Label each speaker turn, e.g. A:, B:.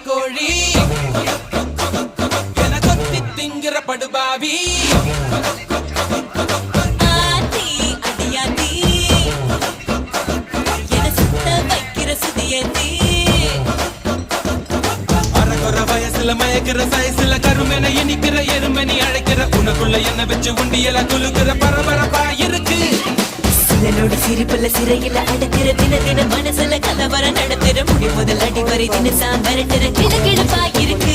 A: கோழி என கொத்தி திங்கிற படுபாவி
B: ஆத்தி அடியாத்தி என சுத்த வைக்கிற சுதியத்தி
A: அரகுற வயசுல மயக்கிற சயசுல கருமென இனிக்கிற எருமணி அழைக்கிற உனக்குள்ள என்ன வச்சு உண்டியல குலுக்கிற பரபரப்பா இருக்கு
B: சிலனோட சிரிப்புல சிறையில அடக்கிற தின தின மனசுல கலவரம் நடத்துற முடி முதல் அடி வரை தினசா மிரட்டுற கிழக்கிழப்பா இருக்கு